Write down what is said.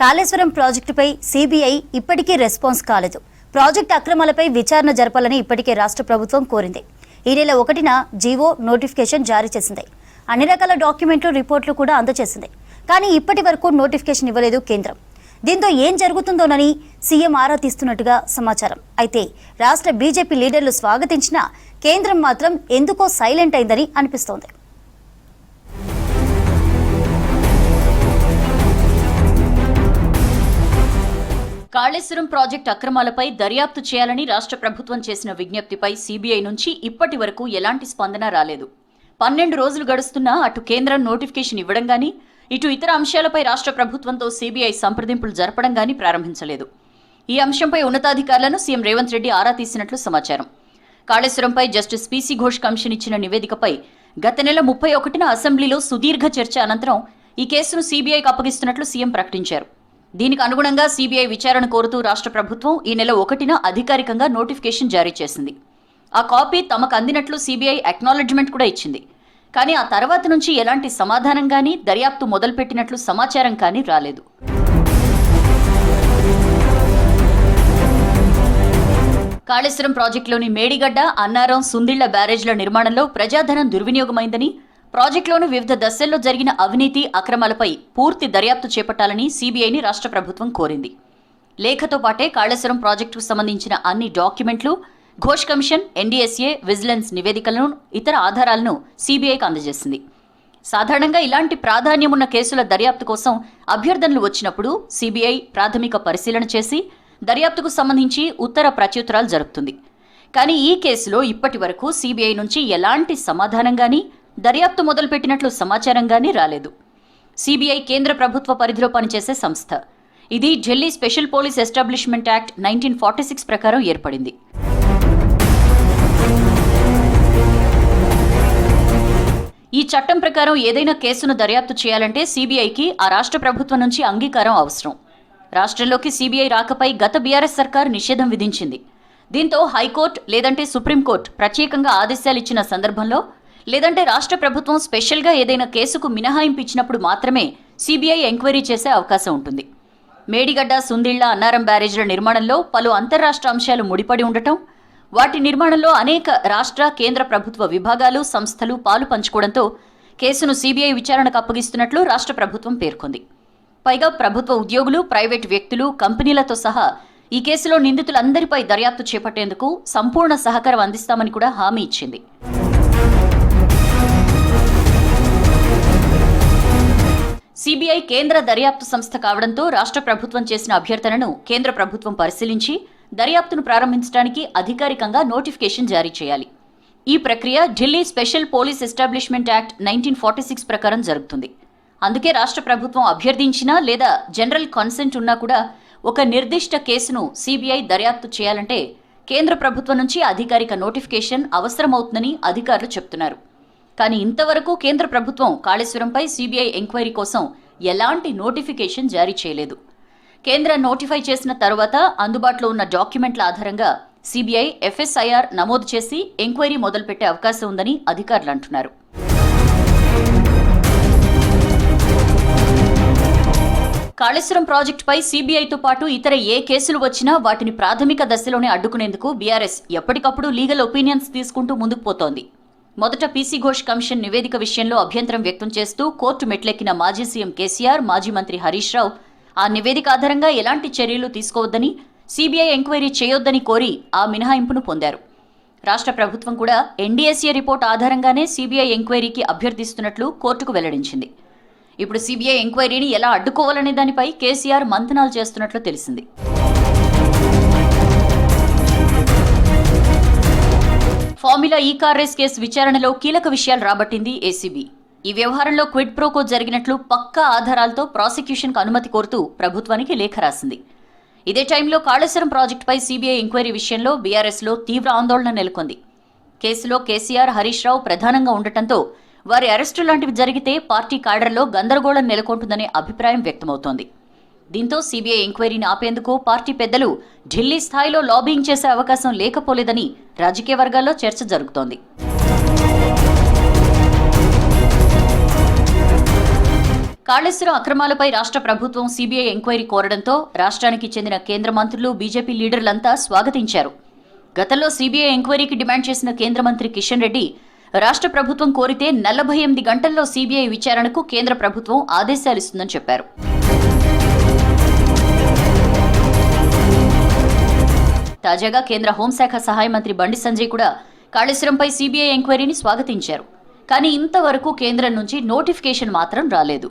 కాళేశ్వరం ప్రాజెక్టుపై సీబీఐ ఇప్పటికీ రెస్పాన్స్ కాలేదు. ప్రాజెక్టు అక్రమాలపై విచారణ జరపాలని ఇప్పటికే రాష్ట్ర ప్రభుత్వం కోరింది. ఈ నెల 1న జీవో నోటిఫికేషన్ జారీ చేసింది. అన్ని రకాల డాక్యుమెంట్లు, రిపోర్టులు కూడా అందజేసింది. కానీ ఇప్పటి వరకు నోటిఫికేషన్ ఇవ్వలేదు కేంద్రం. దీంతో ఏం జరుగుతుందోనని సీఎం ఆరా తీస్తున్నట్టుగా సమాచారం. అయితే రాష్ట్ర బీజేపీ లీడర్లు స్వాగతించినా కేంద్రం మాత్రం ఎందుకో సైలెంట్ అయిందని అనిపిస్తోంది. కాళేశ్వరం ప్రాజెక్టు అక్రమాలపై దర్యాప్తు చేయాలని రాష్ట్ర ప్రభుత్వం చేసిన విజ్ఞప్తిపై సీబీఐ నుంచి ఇప్పటి వరకు ఎలాంటి స్పందన రాలేదు. 12 రోజులు గడుస్తున్నా అటు కేంద్రం నోటిఫికేషన్ ఇవ్వడం గానీ, ఇటు ఇతర అంశాలపై రాష్ట్ర ప్రభుత్వంతో సీబీఐ సంప్రదింపులు జరపడం గానీ ప్రారంభించలేదు. ఈ అంశంపై ఉన్నతాధికారులను సీఎం రేవంత్ రెడ్డి ఆరా తీసినట్లు సమాచారం. కాళేశ్వరంపై జస్టిస్ పీసీ ఘోష్ కమిషన్ ఇచ్చిన నివేదికపై గత నెల 31న అసెంబ్లీలో సుదీర్ఘ చర్చ అనంతరం ఈ కేసును సీబీఐకి అప్పగిస్తున్నట్లు సీఎం ప్రకటించారు. దీనికి అనుగుణంగా సీబీఐ విచారణ కోరుతూ రాష్ట్ర ప్రభుత్వం ఈ నెల 1న అధికారికంగా నోటిఫికేషన్ జారీ చేసింది. ఆ కాపీ తమకు అందినట్లు సీబీఐ అక్నాలెడ్జ్మెంట్ కూడా ఇచ్చింది. కానీ ఆ తర్వాత నుంచి ఎలాంటి సమాధానం కానీ, దర్యాప్తు మొదలుపెట్టినట్లు సమాచారం కానీ రాలేదు. కాళేశ్వరం ప్రాజెక్టులోని మేడిగడ్డ, అన్నారం, సుందిళ్ల బ్యారేజ్ల నిర్మాణంలో ప్రజాధనం దుర్వినియోగమైందని, ప్రాజెక్టులోని వివిధ దశల్లో జరిగిన అవినీతి, అక్రమాలపై పూర్తి దర్యాప్తు చేపట్టాలని సీబీఐని రాష్ట్ర ప్రభుత్వం కోరింది. లేఖతో పాటే కాళేశ్వరం ప్రాజెక్టుకు సంబంధించిన అన్ని డాక్యుమెంట్లు, ఘోష్ కమిషన్, ఎన్డీఎస్ఏ, విజిలెన్స్ నివేదికలను, ఇతర ఆధారాలను సీబీఐకి అందజేసింది. సాధారణంగా ఇలాంటి ప్రాధాన్యమున్న కేసుల దర్యాప్తు కోసం అభ్యర్థనలు వచ్చినప్పుడు సీబీఐ ప్రాథమిక పరిశీలన చేసి దర్యాప్తుకు సంబంధించి ఉత్తర ప్రత్యుత్తరాలు జరుపుతుంది. కానీ ఈ కేసులో ఇప్పటి వరకు సీబీఐ నుంచి ఎలాంటి సమాధానం గానీ, దర్యాప్తు మొదలుపెట్టినట్లు సమాచారం గానీ రాలేదు. సీబీఐ కేంద్ర ప్రభుత్వ పరిధిలో పనిచేసే సంస్థ. ఇది Delhi special police establishment act 1946 ప్రకారం ఏర్పడింది. ఈ చట్టం ప్రకారం ఏదైనా కేసును దర్యాప్తు చేయాలంటే సీబీఐకి ఆ రాష్ట్ర ప్రభుత్వం నుంచి అంగీకారం అవసరం. రాష్ట్రంలోకి సీబీఐ రాకపై గత బీఆర్ఎస్ సర్కార్ నిషేధం విధించింది. దీంతో హైకోర్టు లేదంటే సుప్రీంకోర్టు ప్రత్యేకంగా ఆదేశాలు ఇచ్చిన సందర్భంలో, లేదంటే రాష్ట్ర ప్రభుత్వం స్పెషల్గా ఏదైనా కేసుకు మినహాయింపు ఇచ్చినప్పుడు మాత్రమే సీబీఐ ఎంక్వైరీ చేసే అవకాశం ఉంటుంది. మేడిగడ్డ, సుందిళ్ల, అన్నారం బ్యారేజ్ల నిర్మాణంలో పలు అంతర్రాష్ట్ర అంశాలు ముడిపడి ఉండటం, వాటి నిర్మాణంలో అనేక రాష్ట్ర, కేంద్ర ప్రభుత్వ విభాగాలు, సంస్థలు పాలు పంచుకోవడంతో కేసును సీబీఐ విచారణకు అప్పగిస్తున్నట్లు రాష్ట్ర ప్రభుత్వం పేర్కొంది. పైగా ప్రభుత్వ ఉద్యోగులు, ప్రైవేటు వ్యక్తులు, కంపెనీలతో సహా ఈ కేసులో నిందితులందరిపై దర్యాప్తు చేపట్టేందుకు సంపూర్ణ సహకారం అందిస్తామని కూడా హామీ ఇచ్చింది. సీబీఐ కేంద్ర దర్యాప్తు సంస్థ కావడంతో రాష్ట్ర ప్రభుత్వం చేసిన అభ్యర్థనను కేంద్ర ప్రభుత్వం పరిశీలించి దర్యాప్తును ప్రారంభించడానికి అధికారికంగా నోటిఫికేషన్ జారీ చేయాలి. ఈ ప్రక్రియ Delhi special police establishment act 1946 ప్రకారం జరుగుతుంది. అందుకే రాష్ట్ర ప్రభుత్వం అభ్యర్థించినా లేదా జనరల్ కన్సెంట్ ఉన్నా కూడా ఒక నిర్దిష్ట కేసును సీబీఐ దర్యాప్తు చేయాలంటే కేంద్ర ప్రభుత్వం నుంచి అధికారిక నోటిఫికేషన్ అవసరమవుతుందని అధికారులు చెప్తున్నారు. కానీ ఇంతవరకు కేంద్ర ప్రభుత్వం కాళేశ్వరంపై సీబీఐ ఎంక్వైరీ కోసం ఎలాంటి నోటిఫికేషన్ జారీ చేయలేదు. కేంద్రం నోటిఫై చేసిన తర్వాత అందుబాటులో ఉన్న డాక్యుమెంట్ల ఆధారంగా సీబీఐ ఎఫ్ఎస్ఐఆర్ నమోదు చేసి ఎంక్వైరీ మొదలుపెట్టే అవకాశం ఉందని అధికారులు అంటున్నారు. కాళేశ్వరం ప్రాజెక్టుపై సీబీఐతో పాటు ఇతర ఏ కేసులు వచ్చినా వాటిని ప్రాథమిక దశలోనే అడ్డుకునేందుకు బీఆర్ఎస్ ఎప్పటికప్పుడు లీగల్ ఒపీనియన్స్ తీసుకుంటూ ముందుకు పోతోంది. మొదట పీసీ ఘోష్ కమిషన్ నివేదిక విషయంలో అభ్యంతరం వ్యక్తం చేస్తూ కోర్టు మెట్లెక్కిన మాజీ సీఎం కేసీఆర్, మాజీ మంత్రి హరీష్ రావు ఆ నివేదిక ఆధారంగా ఎలాంటి చర్యలు తీసుకోవద్దని, సీబీఐ ఎంక్వైరీ చేయొద్దని కోరి ఆ మినహాయింపును పొందారు. రాష్ట్ర ప్రభుత్వం కూడా ఎన్డీఎస్ఏ రిపోర్ట్ ఆధారంగానే సీబీఐ ఎంక్వైరీకి అభ్యర్థిస్తున్నట్లు కోర్టుకు వెల్లడించింది. ఇప్పుడు సీబీఐ ఎంక్వైరీని ఎలా అడ్డుకోవాలనే దానిపై కేసీఆర్ మంతనాలు చేస్తున్నట్లు తెలిసింది. ఫార్ములా ఈ కార్ రేస్ కేసు విచారణలో కీలక విషయాలు రాబట్టింది ఏసీబీ. ఈ వ్యవహారంలో క్విడ్ ప్రోకో జరిగినట్లు పక్కా ఆధారాలతో ప్రాసిక్యూషన్కు అనుమతి కోరుతూ ప్రభుత్వానికి లేఖ రాసింది. ఇదే టైంలో కాళేశ్వరం ప్రాజెక్టుపై సీబీఐ ఎంక్వైరీ విషయంలో బీఆర్ఎస్లో తీవ్ర ఆందోళన నెలకొంది. కేసులో కేసీఆర్, హరీష్ రావు ప్రధానంగా ఉండటంతో వారి అరెస్టు లాంటివి జరిగితే పార్టీ కాడర్లో గందరగోళం నెలకొంటుందనే అభిప్రాయం వ్యక్తమవుతోంది. దీంతో సీబీఐ ఎంక్వైరీని ఆపేందుకు పార్టీ పెద్దలు ఢిల్లీ స్థాయిలో లాబింగ్ చేసే అవకాశం లేకపోలేదని రాజకీయ వర్గాల్లో చర్చ జరుగుతోంది. కాళేశ్వరం అక్రమాలపై రాష్ట్ర ప్రభుత్వం సీబీఐ ఎంక్వైరీ కోరడంతో రాష్ట్రానికి చెందిన కేంద్ర మంత్రులు బీజేపీ లీడర్లంతా స్వాగతించారు. గతంలో సీబీఐ ఎంక్వైరీకి డిమాండ్ చేసిన కేంద్ర మంత్రి కిషన్ రెడ్డి రాష్ట్ర ప్రభుత్వం కోరితే 48 గంటల్లో సీబీఐ విచారణకు కేంద్ర ప్రభుత్వం ఆదేశాలిస్తుందని చెప్పారు. తాజాగా కేంద్ర హోంశాఖ సహాయ మంత్రి బండి సంజయ్ కూడా కాళేశ్వరంపై సీబీఐ ఎంక్వైరీని స్వాగతించారు. కానీ ఇంతవరకు కేంద్రం నుంచి నోటిఫికేషన్ మాత్రం రాలేదు.